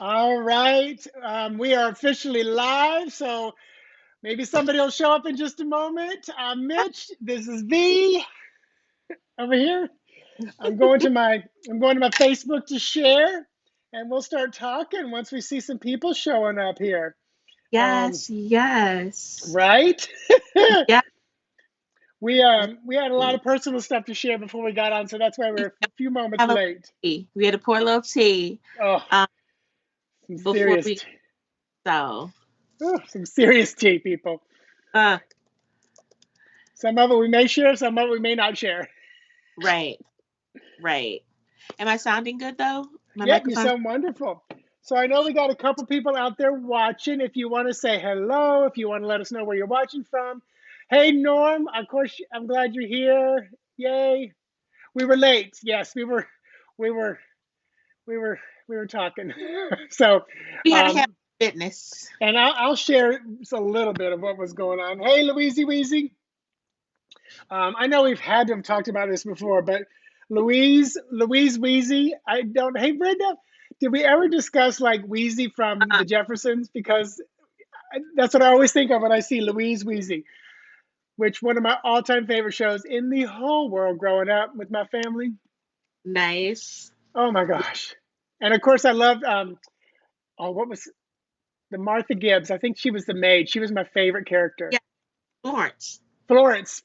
All right. We are officially live, so maybe somebody will show up in just a moment. I'm Mitch. This is V over here. I'm going to my Facebook to share, and we'll start talking once we see some people showing up here. Yes, yes. Right? Yeah. We had a lot We of personal stuff to share before we got on, so that's why we're a few moments have a late. tea. We had to pour a little tea Oh, um, some before serious, we so some serious tea, people. uh Some of it we may share, some of it we may not share. right, right. Am I sounding good though? My Yep, you microphone's sound wonderful. So I know we got a couple people out there watching. If you want to say hello, if you want to let us know where you're watching from. Hey Norm, of course I'm glad you're here. Yay. We were late. Yes, we were we were we were talking. So we had to have um fitness. and I'll share just a little bit of what was going on. Hey Louise Weezy. I know we've had to have talked about this before, but Louise Wheezy, I don't. Hey, Brenda, did we ever discuss like Wheezy from Uh, the Jeffersons? Because that's what I always think of when I see Louise Wheezy, which one of my all-time favorite shows in the whole world growing up with my family. nice. Oh my gosh! And of course, I loved. Oh, what was the Martha Gibbs? I think she was the maid. She was my favorite character. Yeah, Florence. Florence,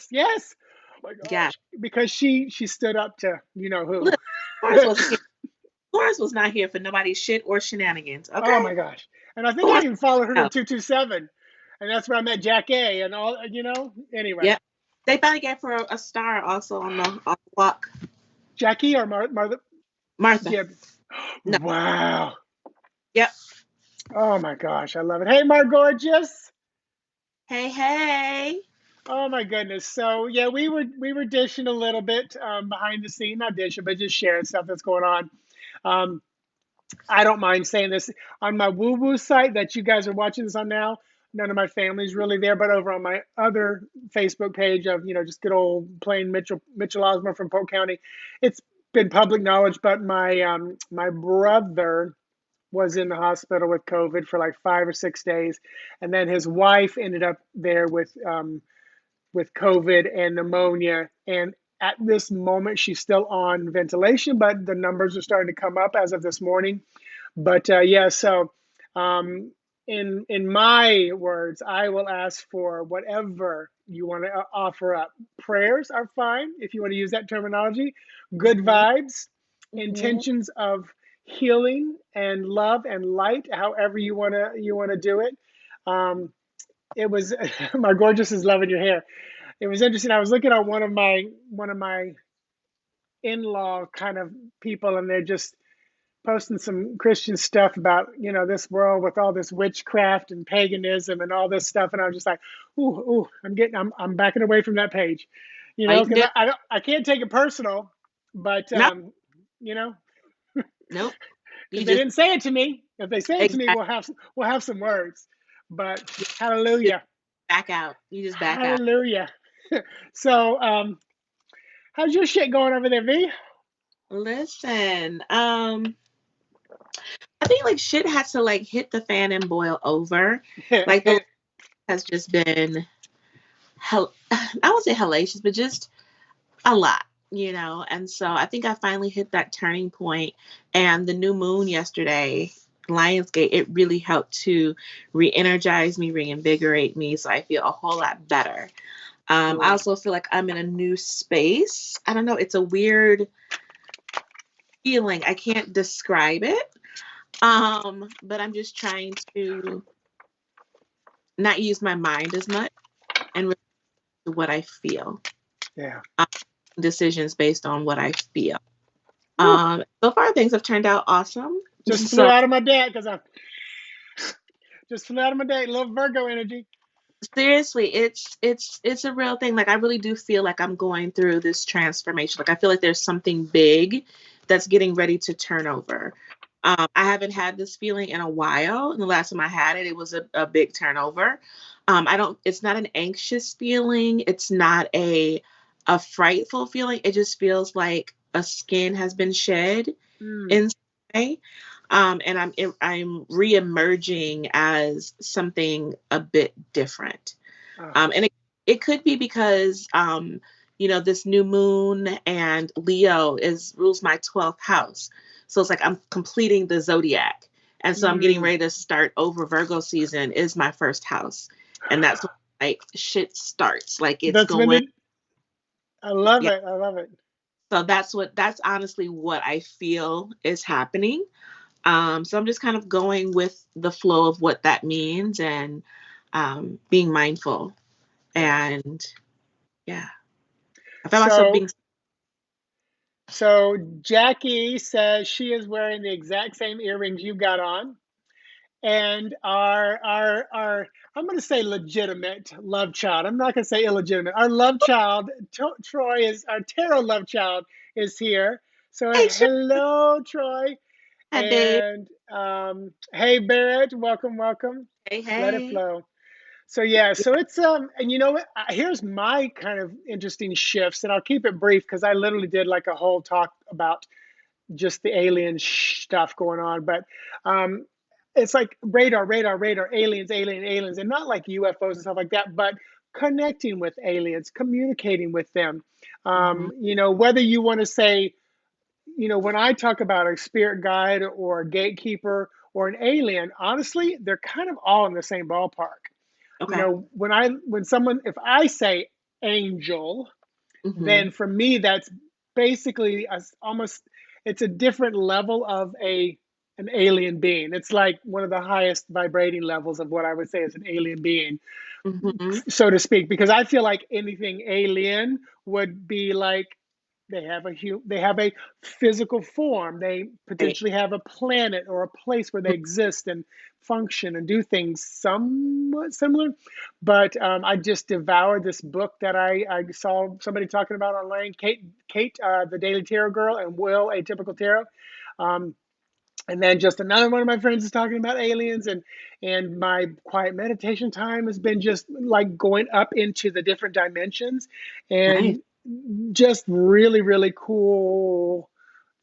yes. Oh my Yeah. gosh, because she stood up to you know who. Look, Florence wasn't here. Florence was not here for nobody's shit or shenanigans. Oh Okay? my gosh. And I think I Florence. even followed her to No. 227. And that's where I met Jack A and all. Anyway. Yep. They finally gave her a star also on the walk. Jackie or Martha Martha. Gibb. No. Wow. Yep. Oh my gosh. I love it. Hey, Gorgeous. Hey, hey. Oh my goodness. So yeah, we were dishing a little bit behind the scene, not dishing, but just sharing stuff that's going on. Um, I don't mind saying this on my woo woo site that you guys are watching this on now. None of my family's really there, but over on my other Facebook page of just good old plain Mitchell Osborn from Polk County, it's been public knowledge. But my brother was in the hospital with COVID for like 5 or 6 days, and then his wife ended up there with COVID and pneumonia. And at this moment, she's still on ventilation, but the numbers are starting to come up as of this morning. But yeah, so um, in my words, I will ask for whatever you want to offer up. Prayers are fine if you want to use that terminology. Good Hmm. vibes, Hmm. intentions of healing and love and light, however you want to do it. Um, it was my gorgeous is loving your hair. It was interesting. I was looking at one of my in-law kind of people, and they're just posting some Christian stuff about this world with all this witchcraft and paganism and all this stuff, and I was just like, ooh, I'm backing away from that page, All you can because do. I can't take it personal, but No. you know, Nope. because You they just didn't say it to me. If they say it to me, exactly we'll have some words, but just hallelujah, back out. You just back out. hallelujah. So, how's your shit going over there, V? Listen, I think like shit has to like hit the fan and boil over. Like the has just been hell. I won't say hellacious, but just a lot. And so I think I finally hit that turning point, and the new moon yesterday, Lionsgate, it really helped to re-energize me, reinvigorate me, so I feel a whole lot better. I Cool. also feel like I'm in a new space. I don't know, it's a weird feeling. I can't describe it. But I'm just trying to not use my mind as much and really do what I feel. Yeah. Um, Decisions based on what I feel. Whew. So far things have turned out awesome. Just flew So out of my dad because I just flew out of my dad. Little Virgo energy. seriously, it's a real thing. Like I really do feel like I'm going through this transformation. Like I feel like there's something big that's getting ready to turn over. I haven't had this feeling in a while. And the last time I had it, it was a big turnover. I don't, it's not an anxious feeling. It's not a frightful feeling. It just feels like a skin has been shed Mm, in some way. And I'm reemerging as something a bit different. And it could be because this new moon and Leo rules my 12th house. So it's like I'm completing the zodiac. And so I'm getting ready to start over. Virgo season is my first house. And that's when, like, shit starts. Like, it's That's when going. it. I love Yeah. it. I love it. So that's honestly what I feel is happening. So I'm just kind of going with the flow of what that means, and being mindful. And yeah, I felt myself So being. so Jackie says she is wearing the exact same earrings you got on. And our I'm going to say legitimate love child. I'm not going to say illegitimate. Our love child, Troy, is our tarot love child, is here. So Hey, sure. hello, Troy, Hi, babe. and hey, Barrett, welcome, welcome. Hey, Let it hey. flow. So yeah, so it's and you know what? Here's my kind of interesting shifts, and I'll keep it brief because I literally did like a whole talk about just the alien stuff going on. But um, it's like radar, radar, radar, aliens, aliens, and not like UFOs and stuff like that, but connecting with aliens, communicating with them. Mm-hmm. Whether you want to say, when I talk about a spirit guide or a gatekeeper or an alien, honestly, they're kind of all in the same ballpark. Okay. If I say angel, Mm-hmm. then for me that's basically almost, it's a different level of an alien being. It's like one of the highest vibrating levels of what I would say is an alien being, Mm-hmm. so to speak, because I feel like anything alien would be like they have a physical form. They Right. potentially have a planet or a place where they exist and function and do things somewhat similar. But I just devoured this book that I saw somebody talking about online. Kate, the Daily Tarot Girl, and Will, Atypical Tarot. Um, and then just another one of my friends is talking about aliens, and my quiet meditation time has been just like going up into the different dimensions, Nice. and just really really cool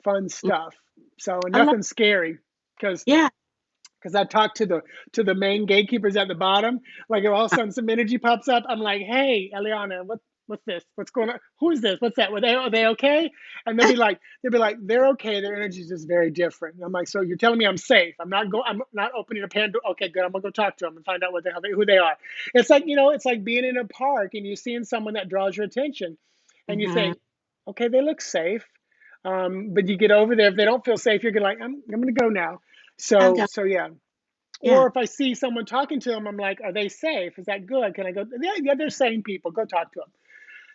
fun stuff. So I love. nothing scary, because Yeah. I talked to the main gatekeepers at the bottom. Like if all of a sudden some energy pops up, I'm like, "Hey, Eliana, what's this? What's going on? Who is this? What's that? Are they okay?" And they'll be like, "They're okay. Their energy is just very different." And I'm like, "So you're telling me I'm safe? I'm not opening a Pandora. Okay, good. I'm gonna go talk to them and find out who they are." It's like, it's like being in a park and you're seeing someone that draws your attention, and you Mm-hmm. think, "Okay, they look safe." But you get over there, if they don't feel safe, you're gonna like, I'm gonna go now. So Okay. so yeah. Yeah. Or if I see someone talking to them, I'm like, are they safe? Is that good? Can I go? Yeah, yeah, they're sane people. Go talk to them.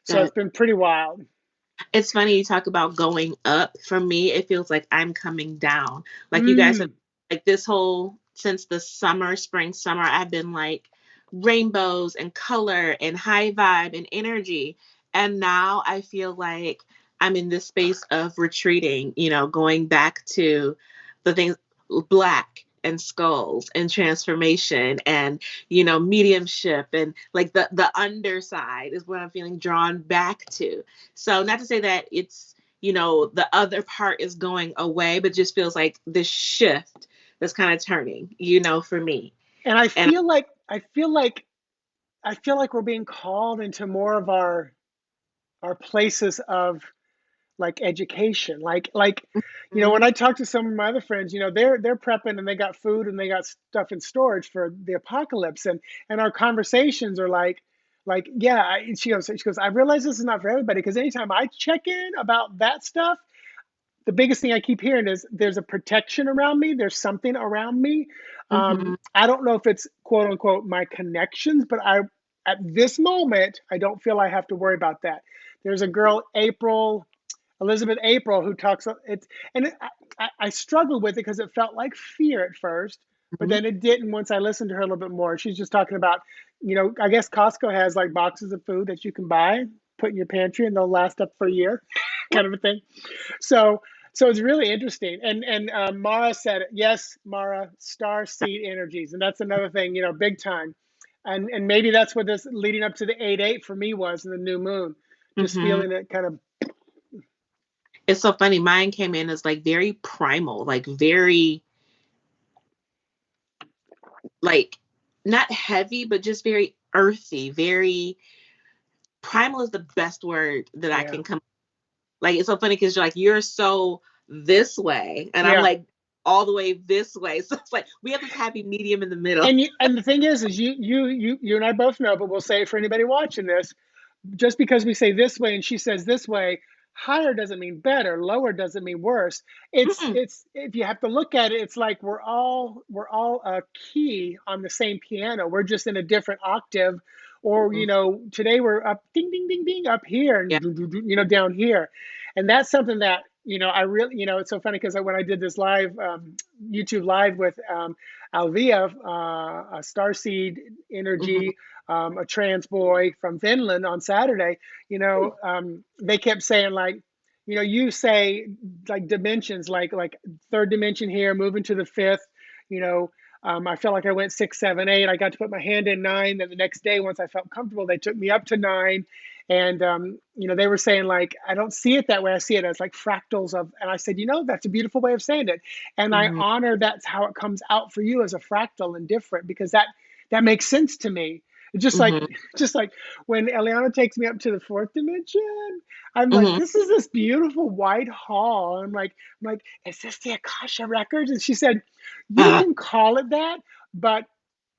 So it's Good. been pretty wild. It's funny you talk about going up. For me, it feels like I'm coming down. Like you guys have, Mm, like, this whole, since the summer, spring, summer, I've been like rainbows and color and high vibe and energy. And now I feel like I'm in this space of retreating, going back to the things, black and skulls and transformation and mediumship, and like the underside is what I'm feeling drawn back to. So not to say that it's, the other part is going away, but just feels like this shift that's kind of turning, for me. and I And feel like we're being called into more of our places of like education, when Mhm. I talk to some of my other friends, they're prepping and they got food and they got stuff in storage for the apocalypse, and our conversations are yeah. She goes, I realize this is not for everybody, because anytime I check in about that stuff, the biggest thing I keep hearing is there's a protection around me. There's something around me. Mhm. I don't know if it's quote unquote my connections, but at this moment, I don't feel I have to worry about that. There's a girl, Elizabeth April, who talks. I struggled with it because it felt like fear at first, but Mhm. then it didn't once I listened to her a little bit more. She's just talking about, I guess Costco has like boxes of food that you can buy, put in your pantry, and they'll last up for a year, kind of a thing. So so it's really interesting. And Mara said, yes, Mara, star seed energies, and that's another thing, big time. And maybe that's what this leading up to the 8/8 for me was in the new moon, just Mhm. feeling it kind of. It's so funny. Mine came in as like very primal, like very. like not heavy, but just very earthy, very primal is the best word that I Yeah. can come. Like, it's so funny because you're like, you're so this way, and I'm Yeah. like all the way this way. So it's like we have this happy medium in the middle. And the thing is you and I both know, but we'll say it for anybody watching this. Just because we say this way and she says this way, higher doesn't mean better, lower doesn't mean worse. Mm-mm. It's if you have to look at it, it's like we're all a key on the same piano. We're just in a different octave, or Mhm. today we're up ding ding ding ding up here Yeah. and down here. And that's something that I really, it's so funny because when I did this live YouTube live with Alvia, a starseed Hmm. energy, a trans boy from Finland on Saturday, they kept saying like, you say like dimensions, like third dimension here, moving to the fifth, you know. I felt like I went 6, 7, 8. I got to put my hand in 9. Then the next day, once I felt comfortable, they took me up to 9. And they were saying like, I don't see it that way. I see it as like fractals of. And I said, that's a beautiful way of saying it. And I Hmm. honor that's how it comes out for you as a fractal and different, because that makes sense to me. Just like Hmm. just like when Eliana takes me up to the fourth dimension, I'm like, Hmm. this is this beautiful white hall. I'm like, is this the Akasha records? And she said, you Uh, can call it that, but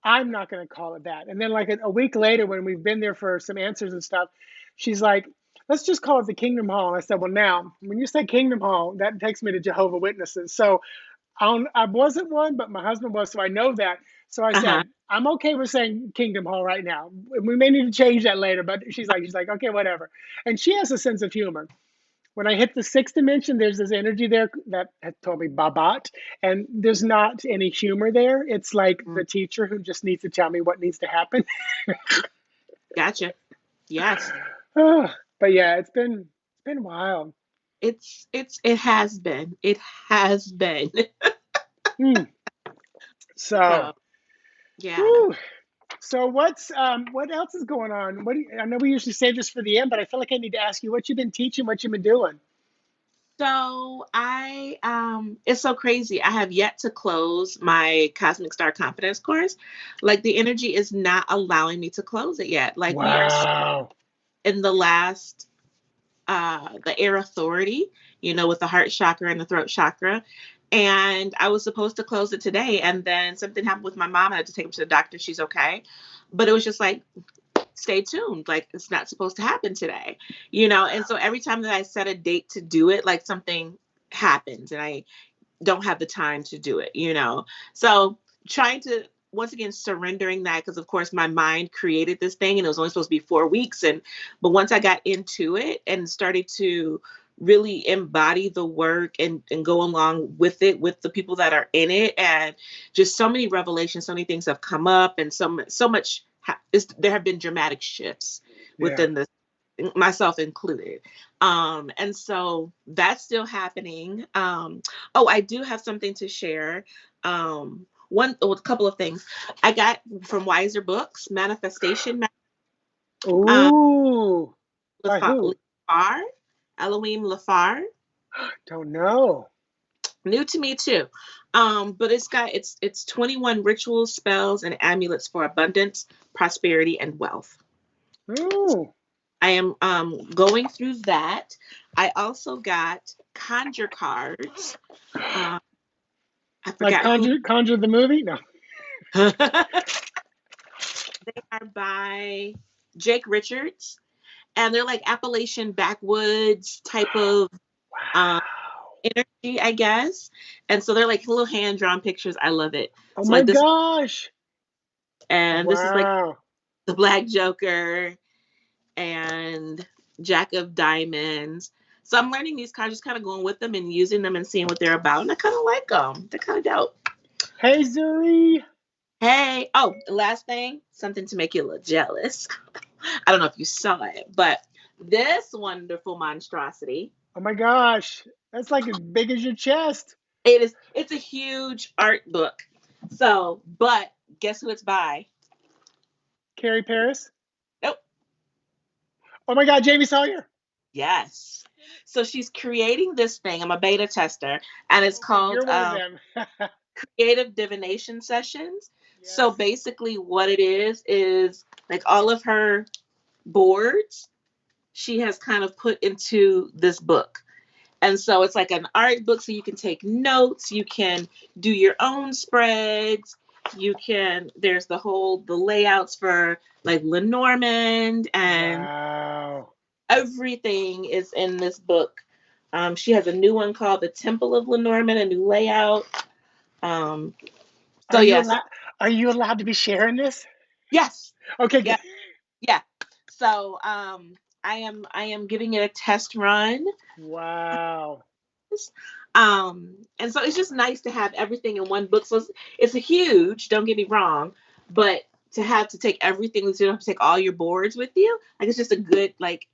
I'm not going to call it that. And then like a week later, when we've been there for some answers and stuff, she's like, let's just call it the Kingdom Hall. And I said, well, now when you say Kingdom Hall, that takes me to Jehovah Witnesses. So I wasn't one, but my husband was, so I know that. So I uh-huh. said, I'm okay with saying Kingdom Hall right now. We may need to change that later, but she's like, okay, whatever. And she has a sense of humor. When I hit the sixth dimension, there's this energy there that had told me Babat, and there's not any humor there. It's like Mm. the teacher who just needs to tell me what needs to happen. Gotcha. Yes. But yeah, it's been wild. It has been. It has been. Hmm. So, So yeah. whew. So what else is going on? I know we usually save this for the end, but I feel like I need to ask you what you've been teaching, what you've been doing. So it's so crazy. I have yet to close my Cosmic Star Confidence course. Like the energy is not allowing me to close it yet. Like we are Wow. in the last the air authority, with the heart chakra and the throat chakra. And I was supposed to close it today, and then something happened with my mom. I had to take her to the doctor. She's okay. But it was just like, stay tuned. Like, it's not supposed to happen today, And so every time that I set a date to do it, like something happens and I don't have the time to do it. So trying to, once again, surrendering that, because of course my mind created this thing and it was only supposed to be 4 weeks. But once I got into it and started to really embody the work and go along with it with the people that are in it, and just so many revelations, so many things have come up, and so much there have been dramatic shifts Yeah. within the, myself included. And so that's still happening. Oh, I do have something to share. A couple of things I got from Wiser Books, Manifestation. um, Ooh. By who? Lafar, Elohim Lafar. Don't know. New to me too. But it's 21 rituals, spells, and amulets for abundance, prosperity, and wealth. Ooh. I am going through that. I also got conjure cards. Uh, I Like forgot who. Conjure the movie? No. They are by Jake Richards, and they're like Appalachian backwoods type of um, Wow. energy, I guess. And so they're like little hand drawn pictures. I love it. Oh So my like gosh. this is like Wow. the Black Joker and Jack of Diamonds. So I'm learning these cards, just kind of going with them and using them and seeing what they're about. And I kind of like them. They're kind of dope. Hey Zuri. Hey, oh, last thing, something to make you a little jealous. I don't know if you saw it, but this wonderful monstrosity, Oh my gosh. That's like as big as your chest. it's a huge art book. So, but guess who it's by? Carrie Paris. Nope. Oh my God, Jamie Sawyer. Yes. So she's creating this thing. I'm a beta tester, and it's Okay, called you're one of them. Creative Divination Sessions. So Yes. basically, what it is like all of her boards she has kind of put into this book. And so it's like an art book, so you can take notes, you can do your own spreads, there's the layouts for like Lenormand, and Wow. everything is in this book. She has a new one called The Temple of Lenormand, a new layout. Um, so Are you yes, allowed? Are you allowed to be sharing this? yes, Okay, yeah, good. yeah. So I am giving it a test run. Wow. And so it's just nice to have everything in one book. So it's a huge, don't get me wrong, but to have to take everything, so you don't have to take all your boards with you, like it's just a good, like,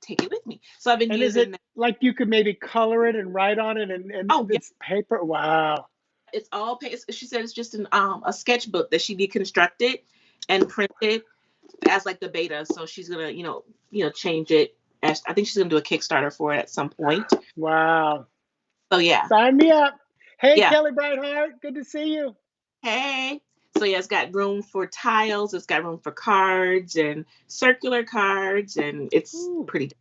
take it with me. So I've been And is it using that. like you could maybe color it and write on it and Oh yeah, it's paper? Wow. it's all she said it's just a sketchbook that she deconstructed and printed as like the beta. So she's gonna, change it. I think she's gonna do a Kickstarter for it at some point. Wow. So yeah, Sign me up. Hey, yeah. Kelly Brightheart. Good to see you. Hey. So yeah, it's got room for tiles, it's got room for cards and circular cards, and it's Ooh, pretty.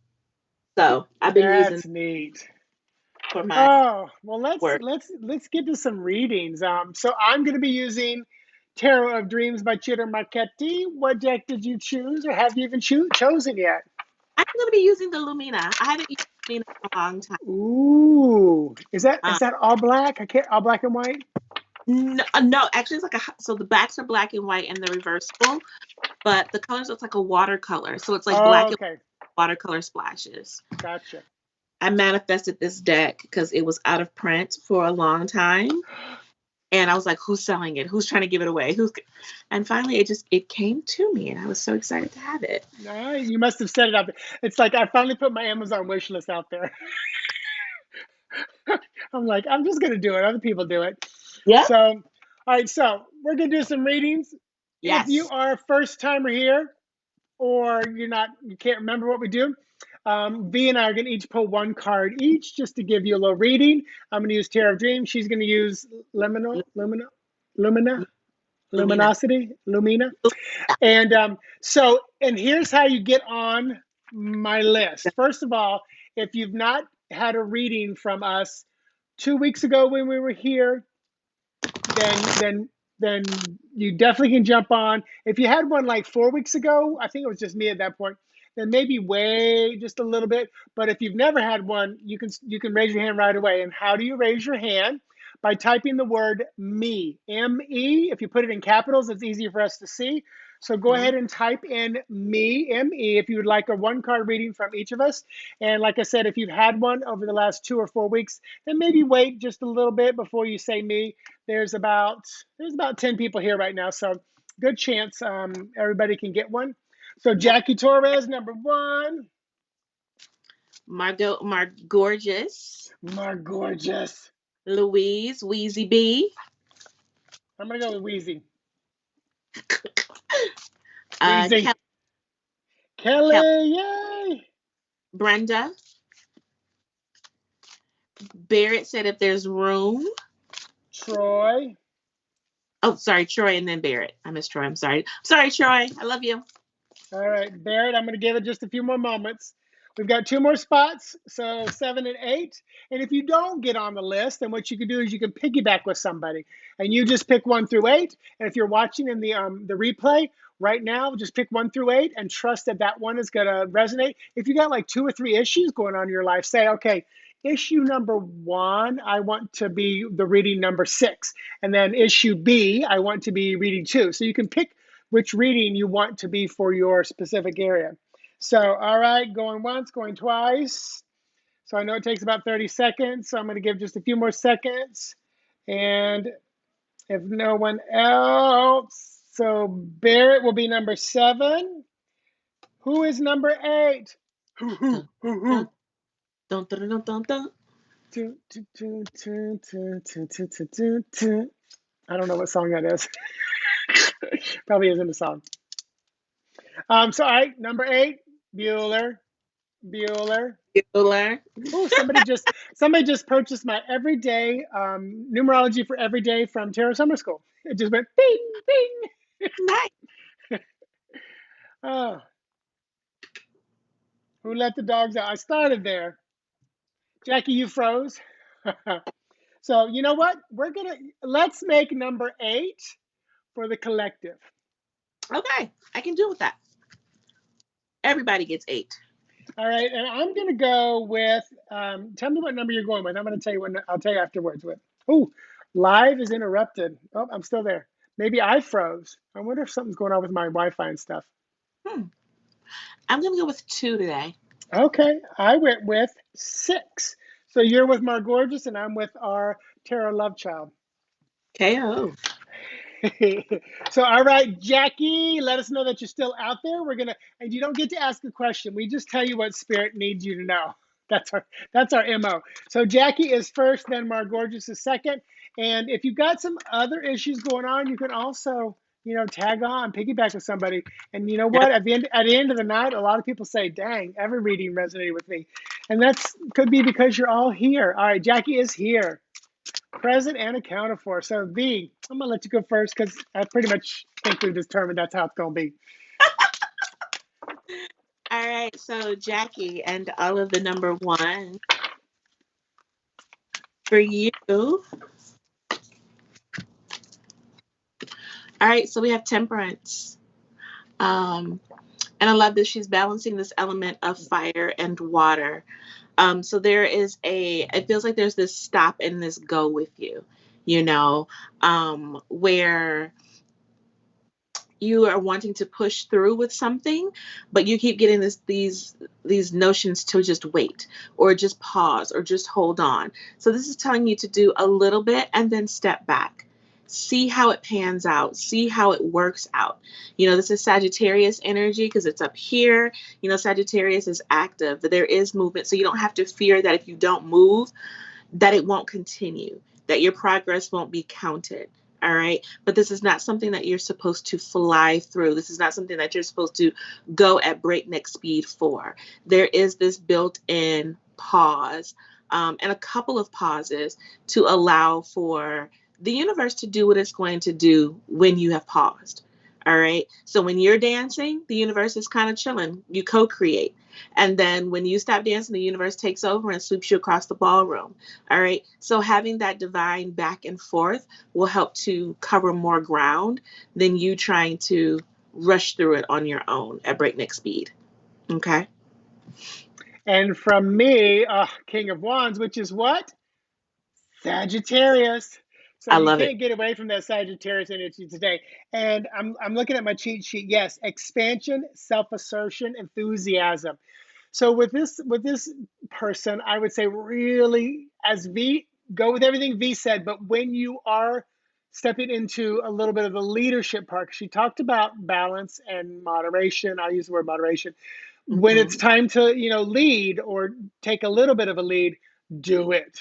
So I've been using that's neat. for my Oh, well, let's work. let's let's get to some readings. So I'm going to be using Tarot of Dreams by Chitter Marchetti. What deck did you choose, or have you even chosen yet? I'm gonna be using the Lumina. I haven't used Lumina in a long time. Ooh, is that Uh, is that all black? I can't all black and white. no, no, actually, it's like so the backs are black and white and they're reversible, but the colors looks like a watercolor. So it's like Oh, black and okay, watercolor splashes. gotcha. I manifested this deck because it was out of print for a long time. And I was like, who's selling it? Who's trying to give it away? And finally it came to me and I was so excited to have it. You must have set it up. It's like I finally put my Amazon wish list out there. I'm like, I'm just gonna do it. Other people do it. Yep. So, all right. So we're gonna do some readings. If you Yes. are a first timer here, or you can't remember what we do, V and I are going to each pull one card each just to give you a little reading. I'm going to use Tarot of Dreams. She's going to use Lumina, Lumina. Luminosity, Lumina. And here's how you get on my list. First of all, if you've not had a reading from us 2 weeks ago when we were here, then you definitely can jump on. If you had one like 4 weeks ago, I think it was just me at that point, then maybe wait just a little bit. But if you've never had one, you can raise your hand right away. And how do you raise your hand? By typing the word me, M-E. If you put it in capitals, it's easier for us to see. So go Mhm. ahead and type in me, M-E, if you would like a one card reading from each of us. And like I said, if you've had one over the last 2 or 4 weeks, then maybe wait just a little bit before you say me. There's about 10 people here right now, so good chance everybody can get one. So Yep. Jackie Torres, number one. Gorgeous. My gorgeous. Louise, Wheezy B. I'm gonna go with Wheezy. Kelly, Wheezy. Kelly, yay! Brenda. Barrett said if there's room. Troy. Oh, sorry, Troy and then Barrett. I missed Troy. I'm sorry. Sorry, Troy. I love you. All right, Barrett, I'm going to give it just a few more moments. We've got two more spots, so 7 and 8. And if you don't get on the list, then what you can do is you can piggyback with somebody, and you just pick 1 through 8. And if you're watching in the replay right now, just pick 1 through 8 and trust that that one is going to resonate. If you got like 2 or 3 issues going on in your life, say, okay, issue number 1, I want to be the reading number 6, and then issue B, I want to be reading 2. So you can pick which reading you want to be for your specific area. So, all right, going once, going twice. So I know it takes about 30 seconds, so I'm going to give just a few more seconds. And if no one else, so Barrett will be number 7. Who is number 8? Who, who, Dun, who, dun, who? dun, dun, dun, dun, dun. I don't know what song that is. Probably isn't a song. So, all right, number 8, Bueller. Bueller. Bueller. Oh, somebody just purchased my everyday numerology for every day from Tarot Summer School. It just went bing, bing. Nice. Oh, who let the dogs out? I started there. Jackie, you froze. So you know what? Let's make number 8 for the collective. Okay, I can do with that. Everybody gets 8. All right, and I'm gonna go with. Tell me what number you're going with. I'm gonna tell you I'll tell you afterwards. With. Oh, live is interrupted. Oh, I'm still there. Maybe I froze. I wonder if something's going on with my Wi-Fi and stuff. I'm gonna go with 2 today. Okay, I went with 6. So you're with Mar Gorgeous, and I'm with our Tarot Love Child. KO. So, all right, Jackie, let us know that you're still out there. And you don't get to ask a question. We just tell you what Spirit needs you to know. That's our MO. So Jackie is first, then Mar Gorgeous is second. And if you've got some other issues going on, you can also, tag on, piggyback with somebody. And you know what? At the end of the night, a lot of people say, "Dang, every reading resonated with me," and could be because you're all here. All right, Jackie is here. Present and accounted for. So V, I'm gonna let you go first because I pretty much think we've determined that's how it's gonna be. All right, so Jackie and all of the number 1 for you. All right, so we have Temperance. And I love that she's balancing this element of fire and water. So it feels like there's this stop and this go with you, where you are wanting to push through with something, but you keep getting these notions to just wait or just pause or just hold on. So this is telling you to do a little bit and then step back. See how it pans out. See how it works out. This is Sagittarius energy because it's up here. Sagittarius is active. There is movement. So you don't have to fear that if you don't move, that it won't continue, that your progress won't be counted. All right. But this is not something that you're supposed to fly through. This is not something that you're supposed to go at breakneck speed for. There is this built-in pause and a couple of pauses to allow for the universe to do what it's going to do when you have paused. All right. So when you're dancing, the universe is kind of chilling. You co-create. And then when you stop dancing, the universe takes over and sweeps you across the ballroom. All right. So having that divine back and forth will help to cover more ground than you trying to rush through it on your own at breakneck speed. Okay. And from me, King of Wands, which is what? Sagittarius. So I you love it. can't get away from that Sagittarius energy today. And I'm looking at my cheat sheet. Yes, expansion, self-assertion, enthusiasm. So with this person, I would say really, as V, go with everything V said, but when you are stepping into a little bit of the leadership part, she talked about balance and moderation. I use the word moderation. When it's time to, lead or take a little bit of a lead, do it.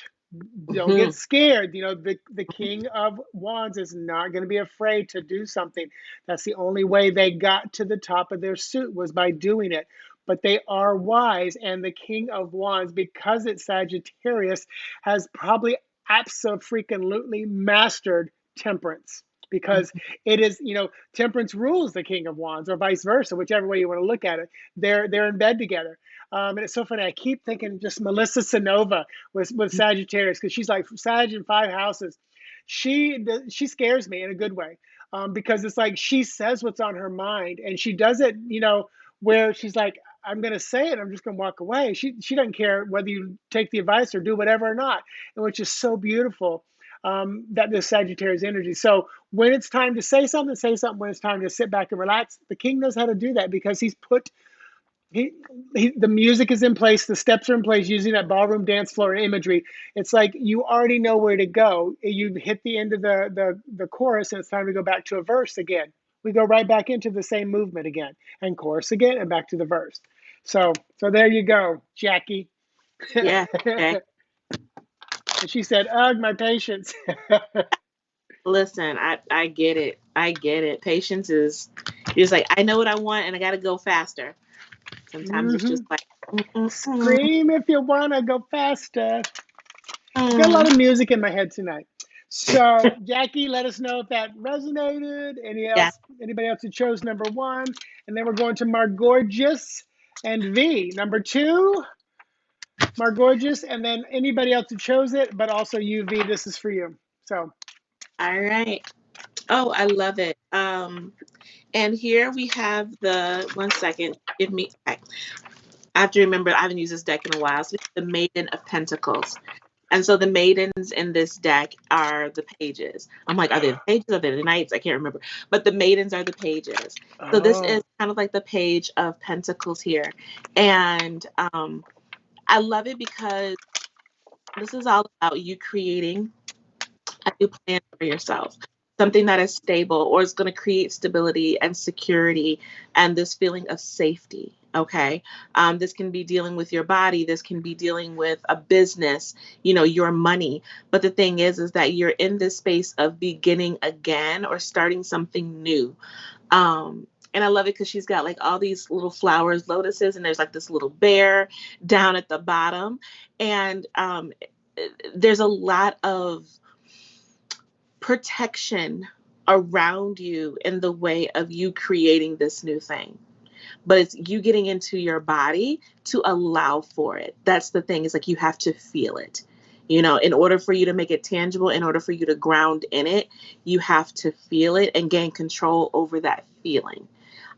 Don't get scared. The King of Wands is not going to be afraid to do something. That's the only way they got to the top of their suit was by doing it. But they are wise, and the King of Wands, because it's Sagittarius, has probably absolutely mastered temperance, because it is, temperance rules the King of Wands, or vice versa, whichever way you want to look at it. They're in bed together. And it's so funny. I keep thinking just Melissa Sonova with Sagittarius, because she's like Sag in 5 houses. She scares me in a good way, because it's like she says what's on her mind, and she does it, where she's like, I'm going to say it, I'm just going to walk away. She doesn't care whether you take the advice or do whatever or not, and which is so beautiful. That this Sagittarius energy. So when it's time to say something, say something. When it's time to sit back and relax, the King knows how to do that, because he's put the music is in place, the steps are in place, using that ballroom dance floor imagery. It's like you already know where to go. You hit the end of the chorus, and it's time to go back to a verse again. We go right back into the same movement again, and chorus again, and back to the verse. So there you go, Jackie. Yeah. Okay. And she said, "Ugh, my patience." Listen, I get it. I get it. Patience is, you're just like, I know what I want and I got to go faster. Sometimes it's just like, Scream if you want to go faster. Got a lot Mm. of music in my head tonight. So, Jackie, let us know if that resonated. Yeah. Anybody else who chose number 1? And then we're going to Margorgeous and V. Number 2, Margorgeous, and then anybody else who chose it, but also you, V, this is for you. So, All right. Oh, I love it. And here we have the, one second, give me, okay. I have to remember, I haven't used this deck in a while. So we have the Maiden of Pentacles. And so the maidens in this deck are the pages. I'm like, are they the pages? Are they the knights? I can't remember. But the maidens are the pages. So this is kind of like the page of Pentacles here. And I love it because this is all about you creating a new plan for yourself, something that is stable or is going to create stability and security and this feeling of safety. Okay. This can be dealing with your body. This can be dealing with a business, your money. But the thing is that you're in this space of beginning again or starting something new. And I love it because she's got like all these little flowers, lotuses, and there's like this little bear down at the bottom. And there's a lot of protection around you in the way of you creating this new thing. But it's you getting into your body to allow for it. That's the thing. Is like you have to feel it. In order for you to make it tangible, in order for you to ground in it, you have to feel it and gain control over that feeling.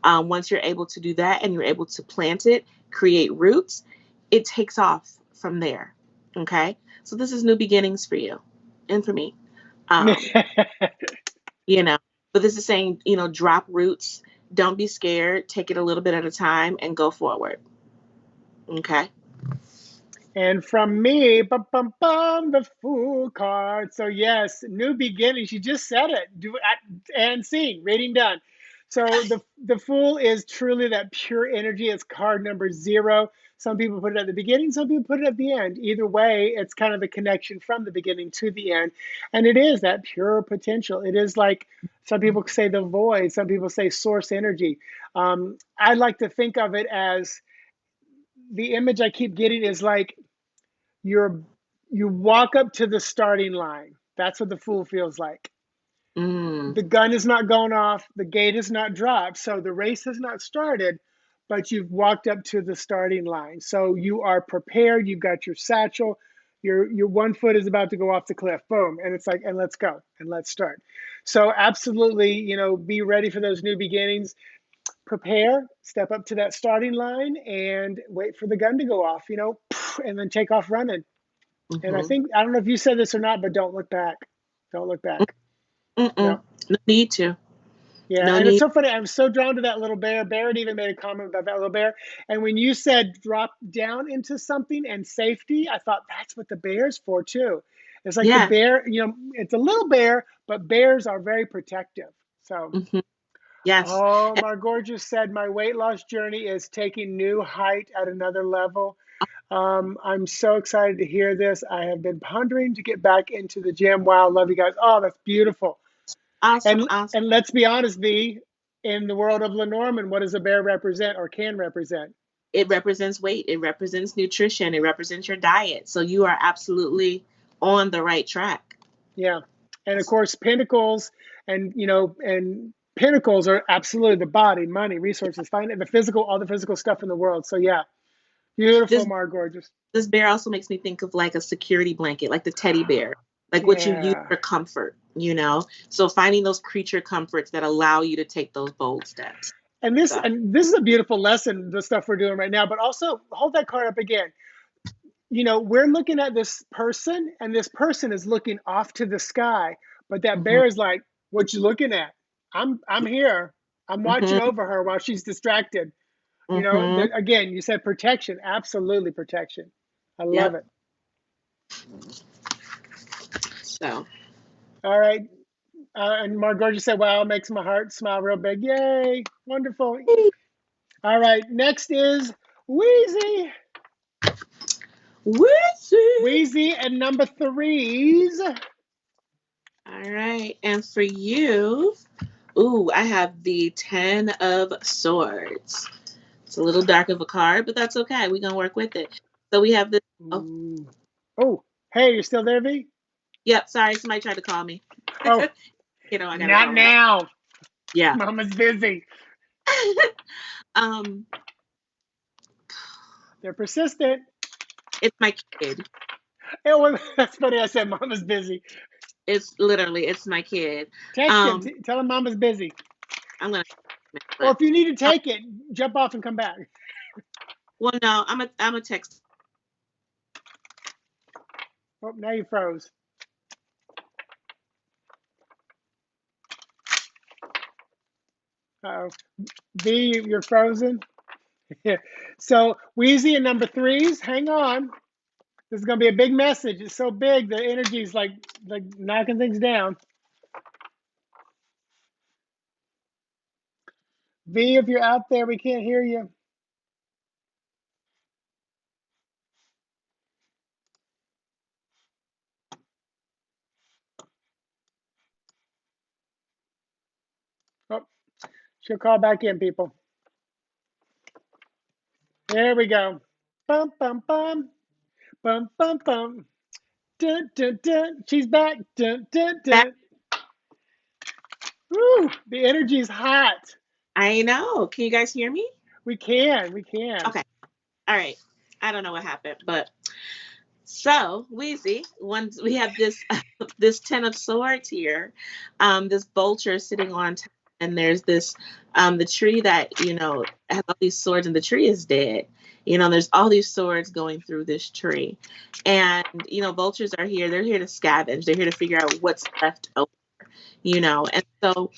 Once you're able to do that and you're able to plant it, create roots, it takes off from there. Okay? So this is new beginnings for you and for me. Um, you know but this is saying, drop roots, don't be scared, take it a little bit at a time and go forward. Okay. and from me, bum, bum, bum, the Fool card. So yes, new beginnings. You just said it. And scene, reading done. So the Fool is truly that pure energy. It's card number 0. Some people put it at the beginning, some people put it at the end. Either way, it's kind of the connection from the beginning to the end. And it is that pure potential. It is like some people say the void, some people say source energy. I like to think of it as the image I keep getting is like you're you walk up to the starting line. That's what the Fool feels like. Mm. The gun is not going off, the gate is not dropped, so the race has not started, but you've walked up to the starting line. So you are prepared, you've got your satchel, your one foot is about to go off the cliff. Boom. And it's like, and let's go and let's start. So absolutely, be ready for those new beginnings. Prepare, step up to that starting line and wait for the gun to go off, and then take off running. And Mm-hmm. I don't know if you said this or not, but don't look back. Don't look back. Mm-mm. No. No need to. Yeah. No And it's need. so funny. I'm so drawn to that little bear. Barrett even made a comment about that little bear. And when you said drop down into something and safety, I thought that's what the bear's for too. It's like the Yeah. bear, it's a little bear, but bears are very protective. So, Mm-hmm. Yes. oh, And Margot just said my weight loss journey is taking new height at another level. I'm so excited to hear this. I have been pondering to get back into the gym. Wow, love you guys. Oh, that's beautiful. awesome. And Awesome. and let's be honest, V, in the world of Lenormand, what does a bear represent or can represent? It represents weight. It represents nutrition. It represents your diet. So you are absolutely on the right track. Yeah. And of course, pentacles and pinnacles are absolutely the body, money, resources, the physical, all the physical stuff in the world. So yeah, beautiful, This Mar, gorgeous. this bear also makes me think of like a security blanket, like the teddy bear, like what you use Yeah. for comfort. So finding those creature comforts that allow you to take those bold steps. And this So, and this is a beautiful lesson, the stuff we're doing right now, but also hold that card up again. We're looking at this person and this person is looking off to the sky, but that hmm bear is like, what you looking at? I'm here. I'm watching hmm over her while she's distracted. hmm Again, you said protection, absolutely protection. I love Yep. it. So, All right. And Margot just said, wow, it makes my heart smile real big. Yay. Wonderful. All right. Next is Wheezy. whoopsie. Wheezy and number 3s. All right. And for you, ooh, I have the 10 of Swords. It's a little dark of a card, but that's okay. We're going to work with it. So we have this. Oh, Oh, hey, you're still there, V? yep. Sorry. Somebody tried to call me. Oh, You know, I got to not go. now. Yeah. Mama's busy. um, They're persistent. it's my kid. That's funny. I said Mama's busy. It's literally, it's my kid. Text him. Tell him Mama's busy. I'm going Or to, if you need to take it, jump off and come back. well, no, I'm a text. Oh, now you froze. Uh-oh. V, you're frozen. So, Wheezy and number threes, hang on. This is going to be a big message. It's so big, the energy's like knocking things down. V, if you're out there, we can't hear you. Oh, she'll call back in, people. There we go. Bum, bum, bum. Bum, bum, bum. Dun, dun, dun. She's back. Dun, dun, dun. Woo, the energy's hot. I know. Can you guys hear me? We can. Okay. All right. I don't know what happened, but so Wheezy, once we have this this 10 of swords here, this vulture sitting on top, and there's this the tree that, you know, has all these swords, and the tree is dead. You know, there's all these swords going through this tree. And, you know, vultures are here. They're here to scavenge. They're here to figure out what's left over, you know. And so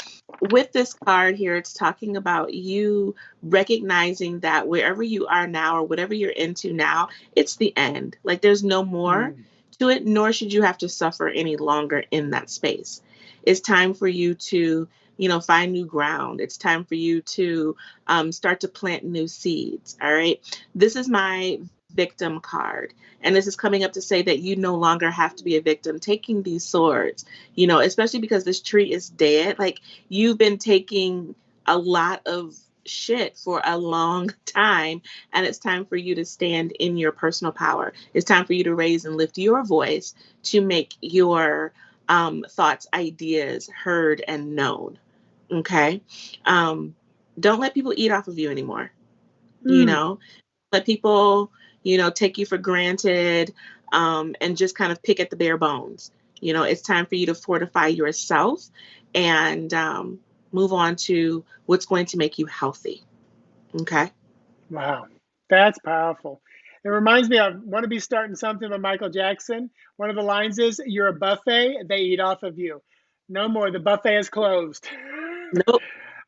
with this card here, it's talking about you recognizing that wherever you are now or whatever you're into now, it's the end. Like there's no more to it, nor should you have to suffer any longer in that space. It's time for you to, you know, find new ground. It's time for you to start to plant new seeds. All right. This is my victim card. And this is coming up to say that you no longer have to be a victim taking these swords, you know, especially because this tree is dead. Like you've been taking a lot of shit for a long time, and it's time for you to stand in your personal power. It's time for you to raise and lift your voice to make your thoughts, ideas heard and known. Okay. Don't let people eat off of you anymore. You know, let people, you know, take you for granted, and just kind of pick at the bare bones. You know, it's time for you to fortify yourself and move on to what's going to make you healthy. Okay. Wow, that's powerful. It reminds me of Want to Be Starting Something by Michael Jackson. One of the lines is, "You're a buffet, they eat off of you. No more, the buffet is closed." Nope.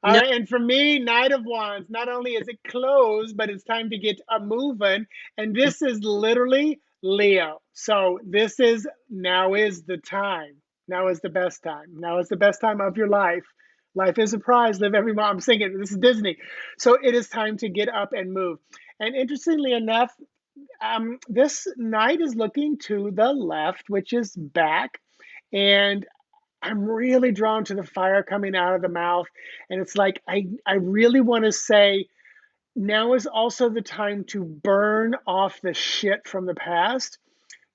All Nope. right, and for me, Knight of Wands, not only is it closed, but it's time to get a moving. And this is literally Leo. So this is now is the time. Now is the best time. Now is the best time of your life. Life is a prize. Live every moment. I'm singing. This is Disney. So it is time to get up and move. And interestingly enough, this knight is looking to the left, which is back. And I'm really drawn to the fire coming out of the mouth. And it's like, I really want to say, now is also the time to burn off the shit from the past.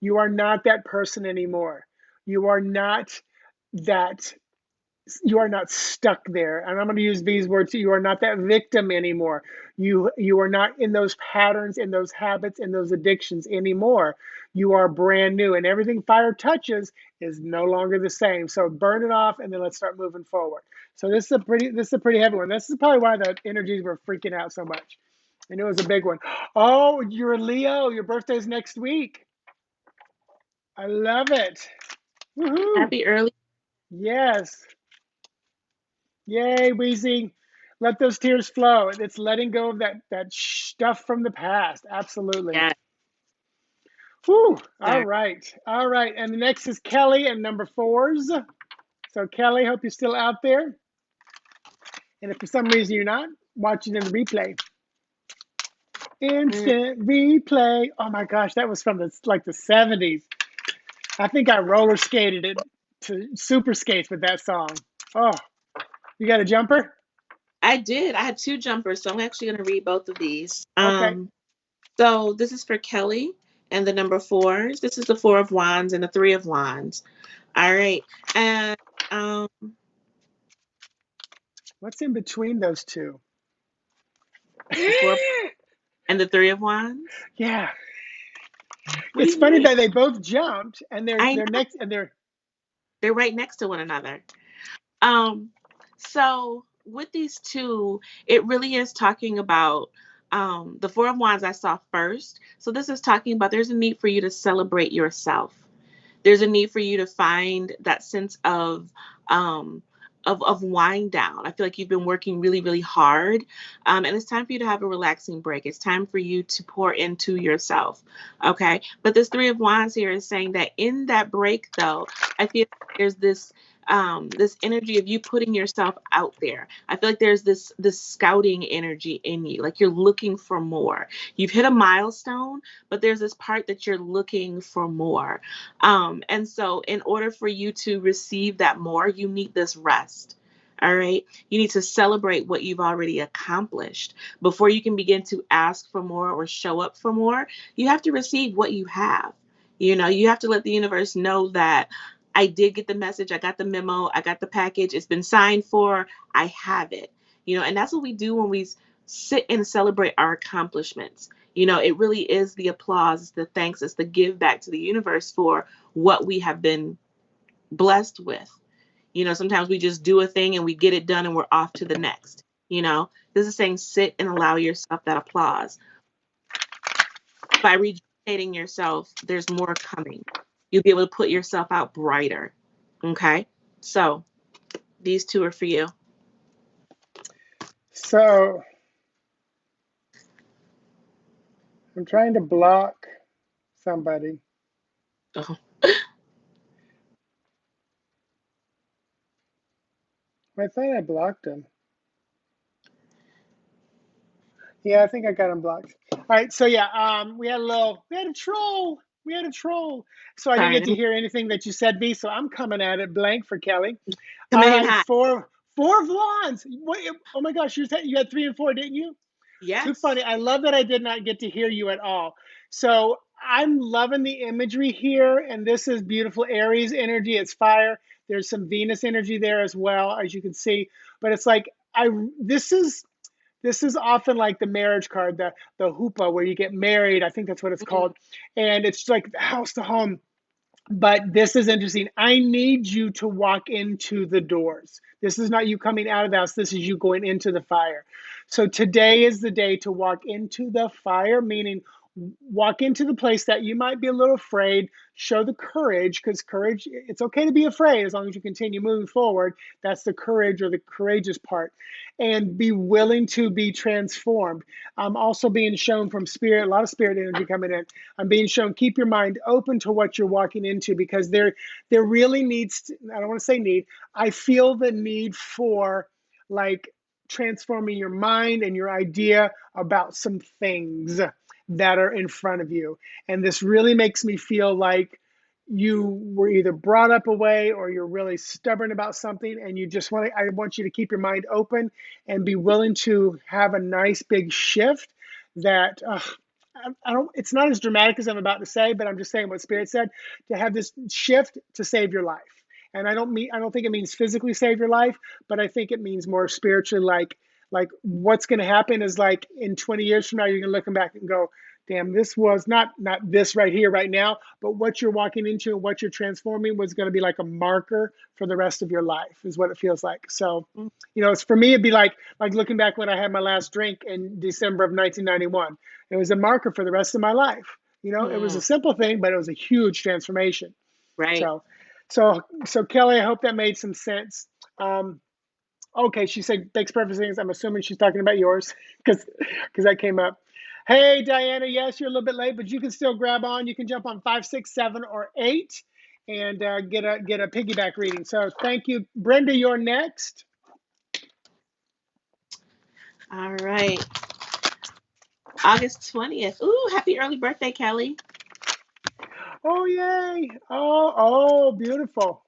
You are not that person anymore. You are not that you are not stuck there. And I'm going to use these words. You are not that victim anymore. You are not in those patterns, in those habits, in those addictions anymore. You are brand new, and everything fire touches is no longer the same. So burn it off, and then let's start moving forward. So this is a pretty heavy one. This is probably why the energies were freaking out so much. And it was a big one. Oh, you're a Leo. Your birthday's next week. I love it. Woohoo! Happy early. Yes. Yay, Wheezy. Let those tears flow. It's letting go of that stuff from the past. Absolutely. Yeah. Whew. All Sorry. right. All right. And the next is Kelly and number fours. So, Kelly, hope you're still out there. And if for some reason you're not, watching in the replay. Instant replay. Oh my gosh, that was from the 70s. I think I roller skated it to super skates with that song. Oh, you got a jumper? I did. I had two jumpers, so I'm actually going to read both of these. Okay. So this is for Kelly and the number fours. This is the Four of Wands and the Three of Wands. All right. And um, What's in between those two? the Four and the Three of Wands. Yeah. What do It's you funny mean? that they both jumped and I they're know next and they're they're right next to one another. Um, so with these two, it really is talking about the Four of Wands I saw first. So this is talking about there's a need for you to celebrate yourself. There's a need for you to find that sense um of wind down. I feel like you've been working really, really hard. And it's time for you to have a relaxing break. It's time for you to pour into yourself. Okay. But this Three of Wands here is saying that in that break though, I feel like there's this energy of you putting yourself out there. I feel like there's this scouting energy in you. Like you're looking for more. You've hit a milestone, but there's this part that you're looking for more. And so, in order for you to receive that more, you need this rest. All right. You need to celebrate what you've already accomplished. Before you can begin to ask for more or show up for more, you have to receive what you have. You have to let the universe know that I did get the message, I got the memo, I got the package, it's been signed for, I have it. And that's what we do when we sit and celebrate our accomplishments. It really is the applause, it's the thanks, it's the give back to the universe for what we have been blessed with. Sometimes we just do a thing and we get it done and we're off to the next. This is saying sit and allow yourself that applause. By rejuvenating yourself, there's more coming. You'll be able to put yourself out brighter. Okay? So these two are for you. so I'm trying to block somebody. Oh, I thought I blocked him. Yeah, I think I got him blocked. All right, so yeah, we had a troll. We had a troll. So I didn't sorry. get Let to me hear anything that you said, B. So I'm coming at it blank for Kelly. come All in right, hot. four of wands. What, oh my gosh, you had 3 and 4, didn't you? Too Yes. funny. I love that I did not get to hear you at all. So I'm loving the imagery here, and this is beautiful Aries energy. It's fire. There's some Venus energy there as well, as you can see. But it's like I this is often like the marriage card, the hoopa, where you get married. I think that's what it's Mm, called, and it's like house to home. But this is interesting. I need you to walk into the doors. This is not you coming out of the house. This is you going into the fire. So today is the day to walk into the fire, meaning walk into the place that you might be a little afraid. Show the courage, because courage, it's okay to be afraid as long as you continue moving forward. That's the courage or the courageous part. And be willing to be transformed. I'm also being shown from spirit, a lot of spirit energy coming in. I'm being shown keep your mind open to what you're walking into, because there really needs to, I don't want to say need, I feel the need for like transforming your mind and your idea about some things that are in front of you. And this really makes me feel like you were either brought up away or you're really stubborn about something, and you just I want you to keep your mind open and be willing to have a nice big shift that I don't, it's not as dramatic as I'm about to say, but I'm just saying what Spirit said, to have this shift to save your life. And I don't think it means physically save your life, but I think it means more spiritually, like what's going to happen is like in 20 years from now, you're going to look back and go, damn, this was not this right here, right now, but what you're walking into and what you're transforming was going to be like a marker for the rest of your life, is what it feels like. So, mm, it's for me, it'd be like looking back when I had my last drink in December of 1991. It was a marker for the rest of my life. It was a mm, simple thing, but it was a huge transformation. right. So, so Kelly, I hope that made some sense. Um, okay, she said thanks for everything. I'm assuming she's talking about yours because that came up. Hey, Diana, yes, you're a little bit late, but you can still grab on. You can jump on 5, 6, 7, or 8 and get a piggyback reading. So thank you. Brenda, you're next. All right. August 20th. Ooh, happy early birthday, Kelly. Oh, yay. Oh, beautiful.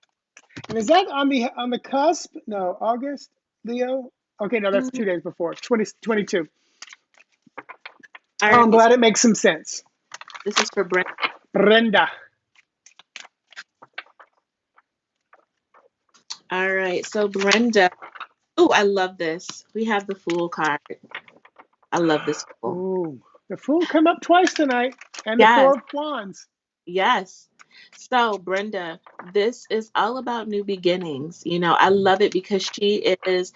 And is that on the cusp? No, August, Leo. Okay, no, that's 2 days before. 2022. All Oh, I'm right. glad it makes some sense. This is for Brenda. Brenda. All right. So Brenda. Oh, I love this. We have the Fool card. I love this Fool. Ooh, the Fool come up twice tonight, and the Yes. Four of Wands. Yes. So, Brenda, this is all about new beginnings. I love it because she is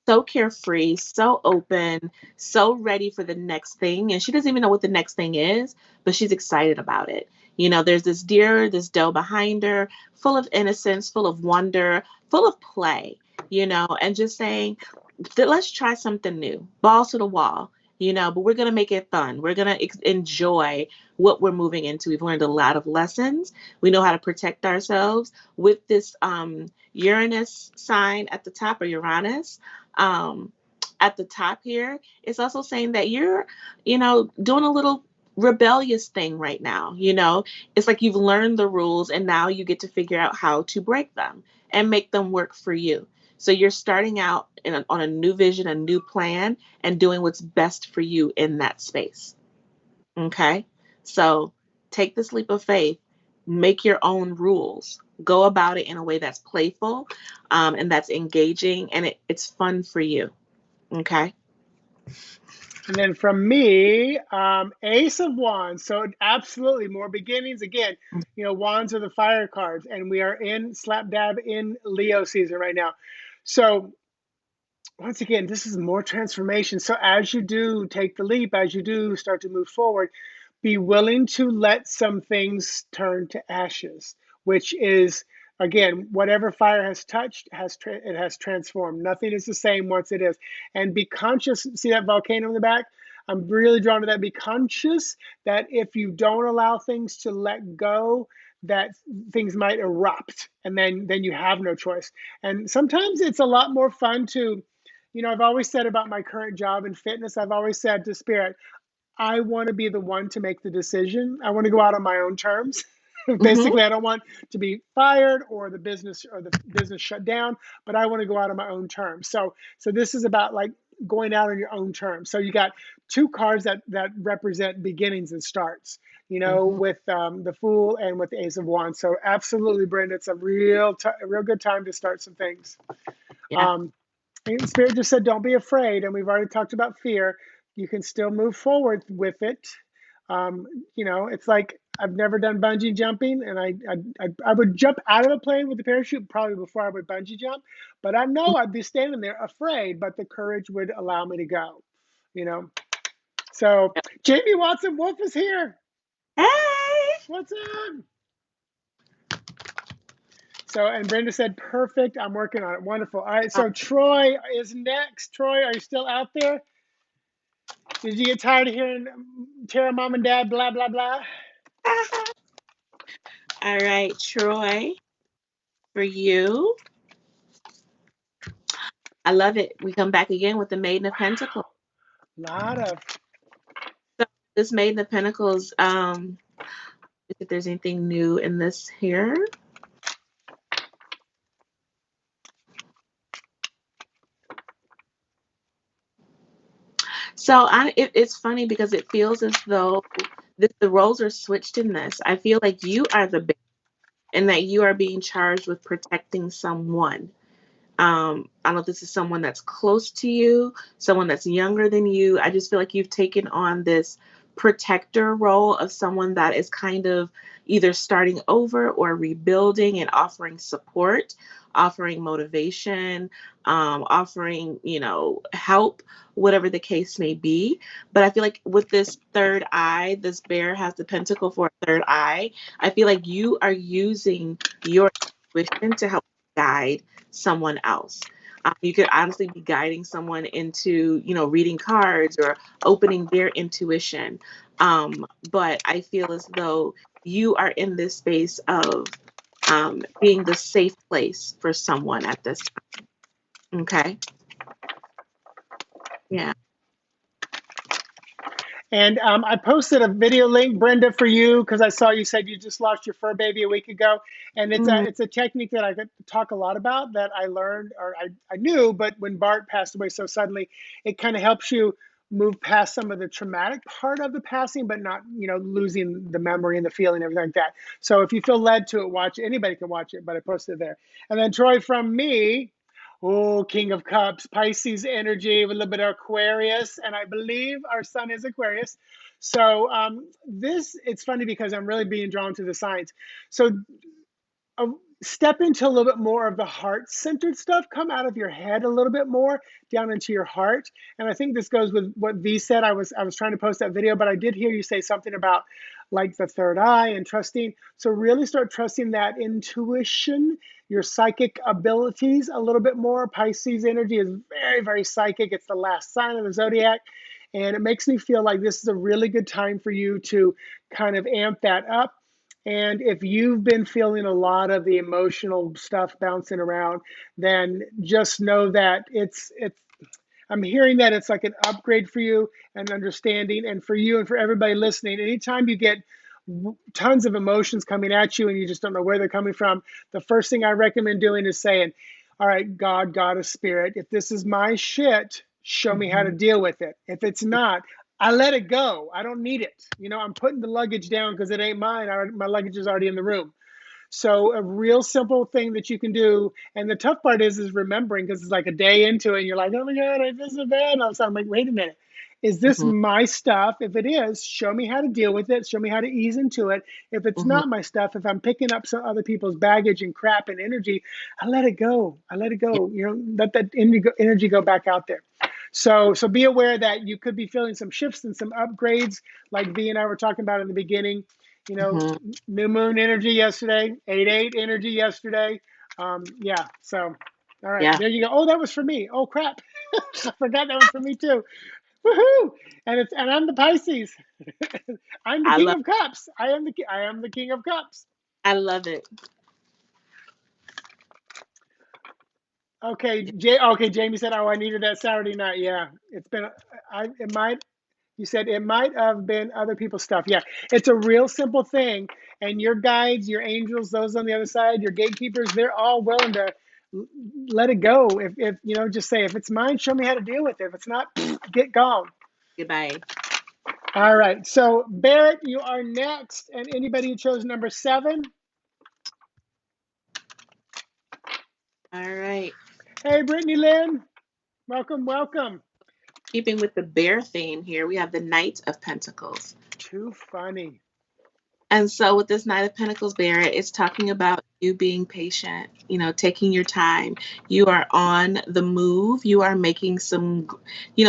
so carefree, so open, so ready for the next thing. And she doesn't even know what the next thing is, but she's excited about it. There's this deer, this doe behind her, full of innocence, full of wonder, full of play, and just saying, let's try something new, balls to the wall. But we're going to make it fun. We're going to enjoy what we're moving into. We've learned a lot of lessons. We know how to protect ourselves with this Uranus sign at the top, or Uranus at the top here. It's also saying that you're, doing a little rebellious thing right now. It's like you've learned the rules and now you get to figure out how to break them and make them work for you. So you're starting out on a new vision, a new plan, and doing what's best for you in that space. Okay? So take this leap of faith, make your own rules, go about it in a way that's playful, and that's engaging, and it's fun for you. Okay? And then from me, Ace of Wands. So absolutely more beginnings. Again, Wands are the fire cards, and we are in slap dab in Leo season right now. So once again, this is more transformation. So as you do take the leap, as you do start to move forward, be willing to let some things turn to ashes, which is, again, whatever fire has touched, it has transformed. Nothing is the same once it is. And be conscious. See that volcano in the back? I'm really drawn to that. Be conscious that if you don't allow things to let go, that things might erupt, and then you have no choice. And sometimes it's a lot more fun to, I've always said about my current job in fitness, I've always said to Spirit, I want to be the one to make the decision. I want to go out on my own terms. Mm-hmm. Basically, I don't want to be fired or the business shut down, but I want to go out on my own terms. So this is about like going out on your own terms. So you got two cards that represent beginnings and starts, Mm-hmm. with the Fool and with the Ace of Wands. So absolutely, Brenda, it's a real good time to start some things. Yeah. Um, and Spirit just said, don't be afraid. And we've already talked about fear. You can still move forward with it. Um, it's like I've never done bungee jumping, and I would jump out of a plane with a parachute probably before I would bungee jump. But I know I'd be standing there afraid, but the courage would allow me to go. You know. So Jamie Watson Wolf is here. Hey! What's up? So, and Brenda said, perfect. I'm working on it. Wonderful. All right. So Troy is next. Troy, are you still out there? Did you get tired of hearing Tara, mom, and dad, blah, blah, blah? All right, Troy, for you. I love it. We come back again with the Maiden of Pentacles. Lot of. So this Maiden of Pentacles, if there's anything new in this here. So it's funny because it feels as though the roles are switched in this. I feel like you are the big, and that you are being charged with protecting someone. I don't know if this is someone that's close to you, someone that's younger than you. I just feel like you've taken on this protector role of someone that is kind of either starting over or rebuilding and offering support, offering motivation, offering, help, whatever the case may be. But I feel like with this third eye, this bear has the pentacle for a third eye. I feel like you are using your intuition to help guide someone else. You could honestly be guiding someone into, reading cards or opening their intuition. But I feel as though you are in this space of being the safe place for someone at this time. Okay. Yeah. And I posted a video link, Brenda, for you because I saw you said you just lost your fur baby a week ago, and Mm, it's a technique that I could talk a lot about that I learned or I knew, but when Bart passed away so suddenly, it kind of helps you move past some of the traumatic part of the passing, but not losing the memory and the feeling, everything like that. So if you feel led to it, watch it. Anybody can watch it, but I posted it there. And then Troy, from me. Oh, King of Cups, Pisces energy with a little bit of Aquarius, and I believe our sun is Aquarius. So it's funny because I'm really being drawn to the signs. So uh, step into a little bit more of the heart-centered stuff. Come out of your head a little bit more down into your heart. And I think this goes with what V said. I was trying to post that video, but I did hear you say something about like the third eye and trusting. So really start trusting that intuition, your psychic abilities a little bit more. Pisces energy is very, very psychic. It's the last sign of the zodiac. And it makes me feel like this is a really good time for you to kind of amp that up. And if you've been feeling a lot of the emotional stuff bouncing around, then just know that it's I'm hearing that it's like an upgrade for you and understanding, and for you and for everybody listening. Anytime you get tons of emotions coming at you and you just don't know where they're coming from, the first thing I recommend doing is saying, all right, God, Goddess, Spirit, if this is my shit, show me how to mhm, deal with it. If it's not, I let it go. I don't need it. I'm putting the luggage down because it ain't mine. My luggage is already in the room. So a real simple thing that you can do, and the tough part is remembering, because it's like a day into it, and you're like, oh my God, I feel so bad. And I'm like, wait a minute, is this mhm, my stuff? If it is, show me how to deal with it. Show me how to ease into it. If it's mhm. not my stuff, if I'm picking up some other people's baggage and crap and energy, I let it go. I let it Yeah, go. Let that energy go back out there. So be aware that you could be feeling some shifts and some upgrades, like V and I were talking about in the beginning. You know, mhm. new moon energy yesterday, 8/8 energy yesterday. Yeah. So, all right, Yeah, there you go. Oh, that was for me. Oh crap, I forgot that was for me too. Woohoo! And I'm the Pisces. I'm the I King love of Cups. I am the King of Cups. I love it. Okay, Okay, Jamie said, "Oh, I needed that Saturday night." Yeah, it's been. It might. You said it might have been other people's stuff. Yeah, it's a real simple thing, and your guides, your angels, those on the other side, your gatekeepers, they're all willing to let it go. If just say, if it's mine, show me how to deal with it. If it's not, get gone. Goodbye. All right. So Barrett, you are next, and anybody who chose number 7. All right. Hey, Brittany Lynn, welcome, welcome. Keeping with the bear theme here, we have the Knight of Pentacles. Too funny. And so with this Knight of Pentacles bear, it's talking about you being patient, taking your time. You are on the move. You are making some,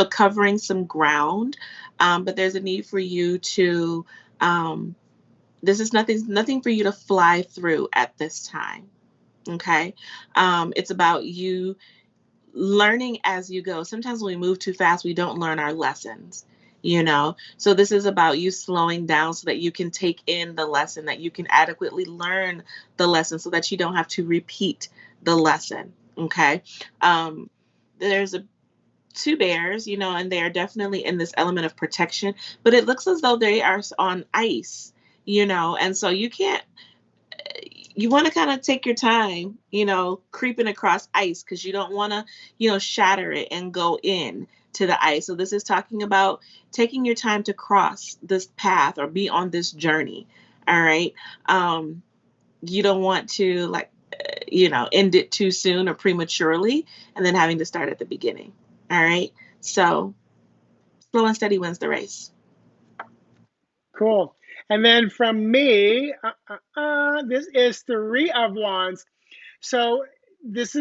covering some ground. But there's a need for you to, this is nothing for you to fly through at this time. Okay. It's about you learning as you go. Sometimes when we move too fast, we don't learn our lessons. So this is about you slowing down so that you can take in the lesson, that you can adequately learn the lesson so that you don't have to repeat the lesson. Okay. There's two bears, and they are definitely in this element of protection, but it looks as though they are on ice, and so you want to kind of take your time, creeping across ice because you don't want to, shatter it and go in to the ice. So this is talking about taking your time to cross this path or be on this journey. All right. You don't want to end it too soon or prematurely and then having to start at the beginning. All right. So slow and steady wins the race. Cool. And then from me, this is 3 of Wands. So this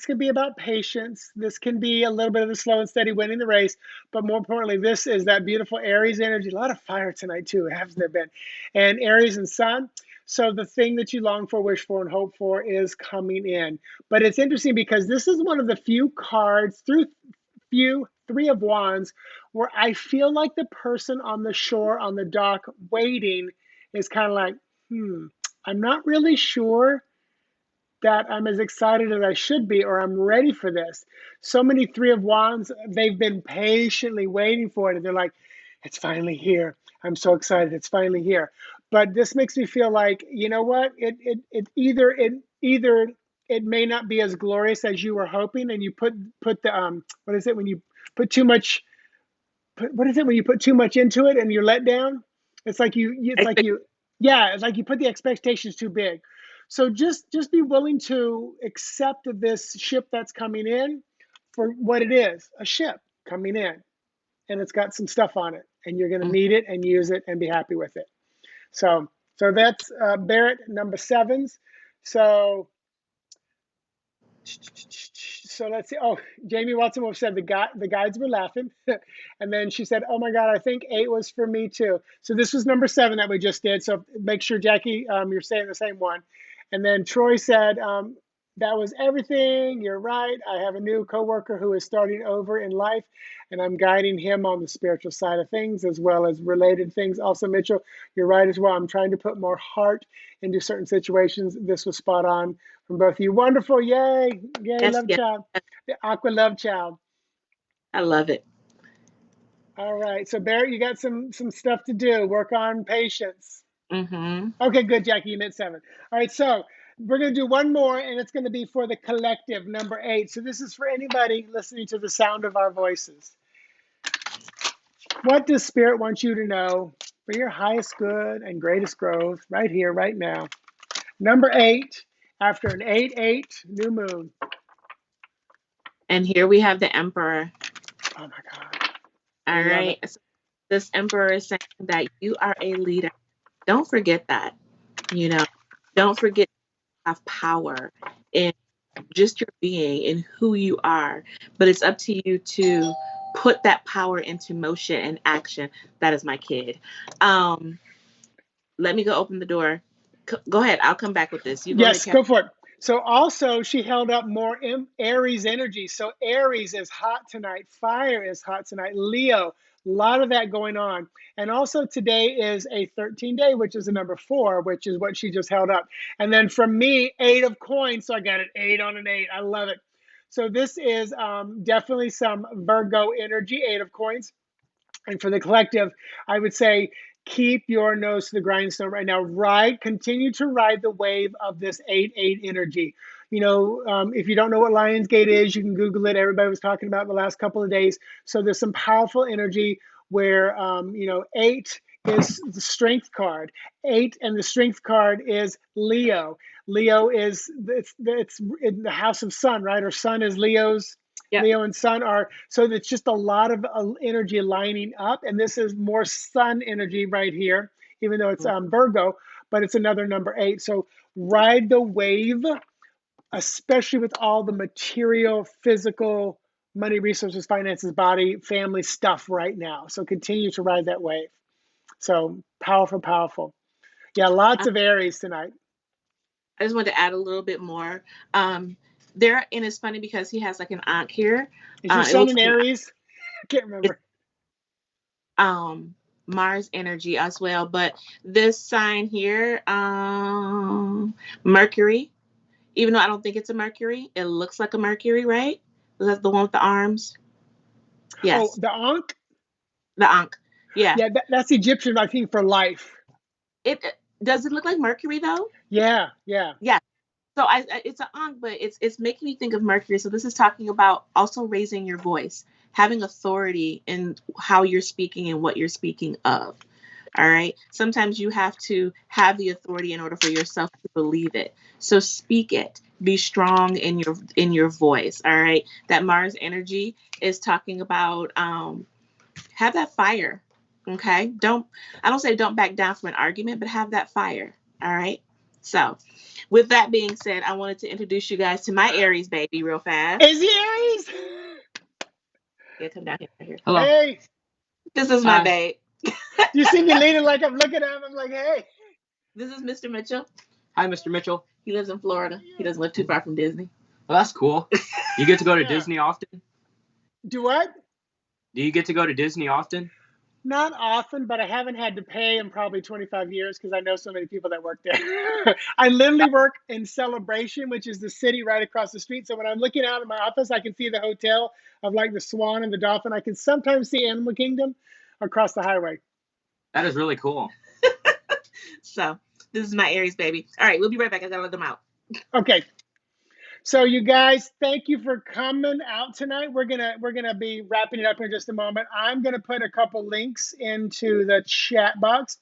can be about patience. This can be a little bit of the slow and steady winning the race, but more importantly, this is that beautiful Aries energy. A lot of fire tonight too, hasn't there been? And Aries and Sun. So the thing that you long for, wish for, and hope for is coming in. But it's interesting because this is one of the few cards through few 3 of Wands where I feel like the person on the shore on the dock waiting is kind of like, I'm not really sure that I'm as excited as I should be, or I'm ready for this. So many 3 of Wands, they've been patiently waiting for it. And they're like, It's finally here. I'm so excited. It's finally here. But this makes me feel like, you know what? It either it may not be as glorious as you were hoping, and you put the what is it when you put too much what is it when you put too much into it and you're let down? It's like yeah, it's like you put the expectations too big. So just be willing to accept this ship that's coming in for what it is, a ship coming in, and it's got some stuff on it, and you're going to meet it and use it and be happy with it. So that's Barrett number sevens. So let's see. Oh, Jamie Watson Wolf said the guides were laughing, and then she said, "Oh my God, I think 8 was for me too." So this was number 7 that we just did. So make sure, Jackie, you're saying the same one. And then Troy said, "That was everything. You're right. I have a new coworker who is starting over in life, and I'm guiding him on the spiritual side of things as well as related things." Also, Mitchell, you're right as well. I'm trying to put more heart into certain situations. This was spot on from both of you. Wonderful. Yay. Yay, Yes, love yes, child. The Aqua love child. I love it. All right. So Barrett, you got some stuff to do. Work on patience. Mm-hmm. Okay, good, Jackie. You meant 7. All right, so we're going to do one more, and it's going to be for the collective, number 8. So this is for anybody listening to the sound of our voices. What does Spirit want you to know for your highest good and greatest growth right here, right now? Number 8, after an 8-8 new moon. And here we have the Emperor. Oh my God. All right. So this Emperor is saying that you are a leader. Don't forget that. You know, don't forget to have power in just your being, in who you are. But it's up to you to put that power into motion and action. That is my kid. Let me go open the door. Go ahead. I'll come back with this. You go ahead, Yes, Kat. go for it. So also she held up more Aries energy. So Aries is hot tonight. Fire is hot tonight. Leo, a lot of that going on. And also today is a 13 day, which is a number 4, which is what she just held up. And then from me, 8 of coins. So I got an 8 on an 8. I love it. So this is definitely some Virgo energy, 8 of coins. And for the collective, I would say keep your nose to the grindstone right now. Continue to ride the wave of this 8-8 energy. You know, if you don't know what Lionsgate is, you can Google it. Everybody was talking about it the last couple of days. So there's some powerful energy where, 8 is the strength card. 8 and the strength card is Leo. Leo is it's in the house of Sun, right? Or Sun is Leo's. Yep. Leo and Sun are, so it's just a lot of energy lining up, and this is more Sun energy right here, even though it's Virgo, but it's another number 8. So ride the wave, especially with all the material, physical, money, resources, finances, body, family stuff right now. So continue to ride that wave. So powerful, powerful. Yeah, lots of Aries tonight. I just wanted to add a little bit more. There, and it's funny because he has like an Ankh here. Is your sun in Aries? I can't remember. Mars energy as well, but this sign here, Mercury. Even though I don't think it's a Mercury, it looks like a Mercury, right? Is that the one with the arms? Yes. Oh, the Ankh? The Ankh. Yeah. Yeah, that's Egyptian, I think, for life. It does it look like Mercury though? Yeah, yeah. Yeah. So it's an Ankh, but it's making me think of Mercury. So this is talking about also raising your voice, having authority in how you're speaking and what you're speaking of. All right. Sometimes you have to have the authority in order for yourself to believe it. So speak it. Be strong in your voice. All right. That Mars energy is talking about have that fire. Okay. I don't say don't back down from an argument, but have that fire. All right. So with that being said, I wanted to introduce you guys to my Aries baby real fast. Is he Aries? Yeah, come down here. Right here. Hello. Hey. This is my babe. You see me leaning like I'm looking at him. I'm like, hey. This is Mr. Mitchell. Hi, Mr. Mitchell. He lives in Florida. He doesn't live too far from Disney. Well, that's cool. You get to go to Disney often? Do what? Do you get to go to Disney often? Not often, but I haven't had to pay in probably 25 years because I know so many people that work there. I literally work in Celebration, which is the city right across the street. So when I'm looking out of my office, I can see the hotel of like the Swan and the Dolphin. I can sometimes see Animal Kingdom, across the highway. That is really cool. So this is my Aries baby. All right, we'll be right back. I gotta let them out. Okay. So you guys, thank you for coming out tonight. We're gonna be wrapping it up in just a moment. I'm gonna put a couple links into the chat box.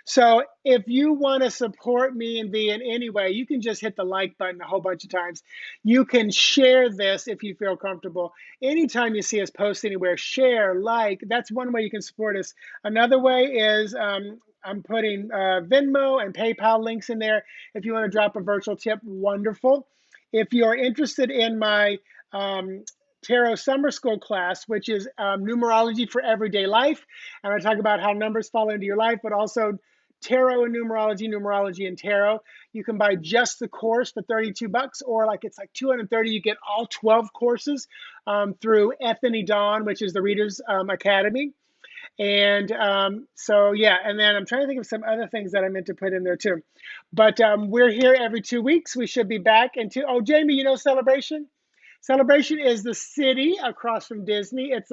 So if you want to support me and V in any way, you can just hit the like button a whole bunch of times. You can share this if you feel comfortable. Anytime you see us post anywhere, share, like. That's one way you can support us. Another way is I'm putting Venmo and PayPal links in there. If you want to drop a virtual tip, wonderful. If you're interested in my Tarot Summer School class, which is numerology for everyday life, and I talk about how numbers fall into your life, but also tarot and numerology, numerology and tarot. You can buy just the course for $32, or it's like $230. You get all 12 courses through Ethany Dawn, which is the Readers Academy. And so, yeah, and then I'm trying to think of some other things that I meant to put in there too. But we're here every 2 weeks. We should be back in oh, Jamie, you know Celebration? Celebration is the city across from Disney. It's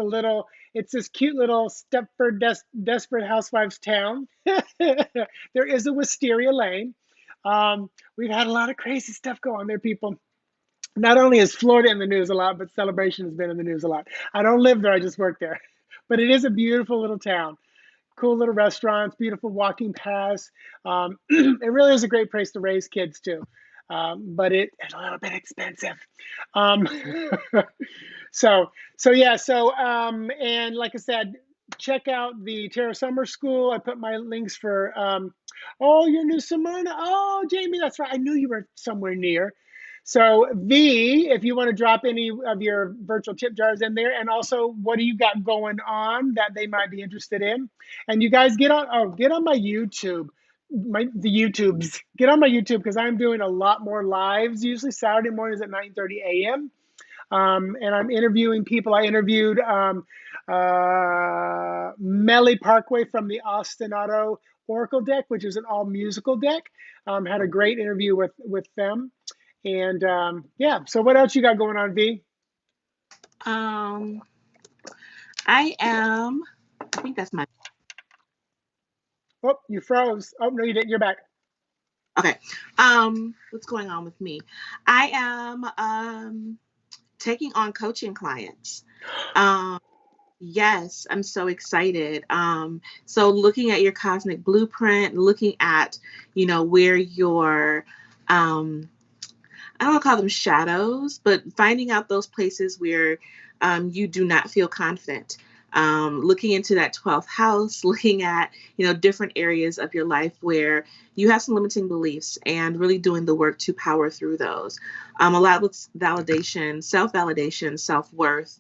this cute little Stepford Desperate Housewives town. There is a Wisteria Lane. We've had a lot of crazy stuff go on there, people. Not only is Florida in the news a lot, but Celebration has been in the news a lot. I don't live there, I just work there. But it is a beautiful little town. Cool little restaurants, beautiful walking paths. It really is a great place to raise kids too. But it's a little bit expensive. So and like I said, check out the Tarot Summer School. I put my links for, oh, you're New Smyrna. Oh, Jamie, that's right. I knew you were somewhere near. So V, if you want to drop any of your virtual tip jars in there, and also what do you got going on that they might be interested in? And you guys get on my YouTube, the YouTubes. Get on my YouTube because I'm doing a lot more lives, usually Saturday mornings at 9:30 a.m. And I'm interviewing people. I interviewed Melly Parkway from the Austin Auto Oracle deck, which is an all musical deck. Had a great interview with them. And yeah, so what else you got going on, V? I think that's my. Oh, you froze. Oh, no, you didn't. You're back. Okay. What's going on with me? I am taking on coaching clients. Yes, I'm so excited. So looking at your cosmic blueprint, looking at, where your I don't want to call them shadows, but finding out those places where you do not feel confident. Looking into that 12th house, looking at, different areas of your life where you have some limiting beliefs and really doing the work to power through those. A lot with validation, self-worth,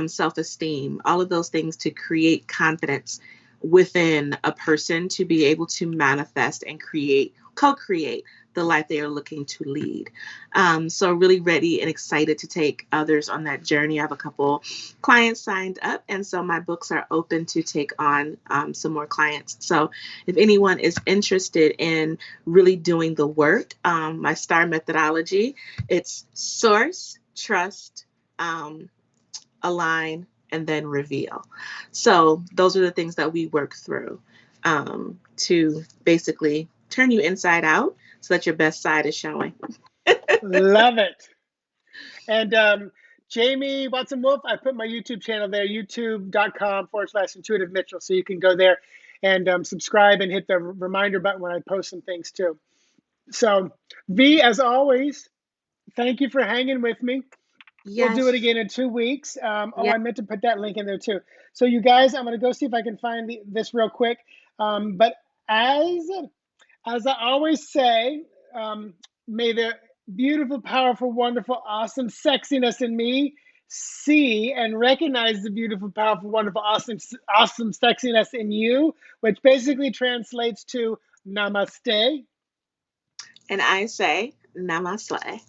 self-esteem, all of those things to create confidence within a person to be able to manifest and co-create the life they are looking to lead. So really ready and excited to take others on that journey. I have a couple clients signed up, and so my books are open to take on some more clients. So if anyone is interested in really doing the work, my STAR methodology, it's source, trust, align, and then reveal. So those are the things that we work through to basically turn you inside out so that your best side is showing. Love it. And Jamie Watson-Wolf, I put my YouTube channel there, youtube.com/Intuitive Mitchell. So you can go there and subscribe and hit the reminder button when I post some things too. So V, as always, thank you for hanging with me. Yes. We'll do it again in 2 weeks. Oh, yes. I meant to put that link in there too. So you guys, I'm going to go see if I can find this real quick. But as I always say, may the beautiful, powerful, wonderful, awesome sexiness in me see and recognize the beautiful, powerful, wonderful, awesome sexiness in you, which basically translates to namaste. And I say namaste.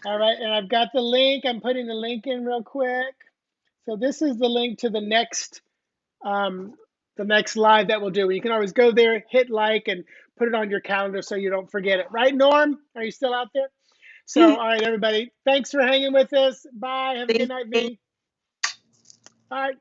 All right, and I've got the link. I'm putting the link in real quick. So this is the link to the next live that we'll do. You can always go there, hit like, and put it on your calendar so you don't forget it. Right, Norm? Are you still out there? So, all right, everybody. Thanks for hanging with us. Bye. Have a good night, V. Bye.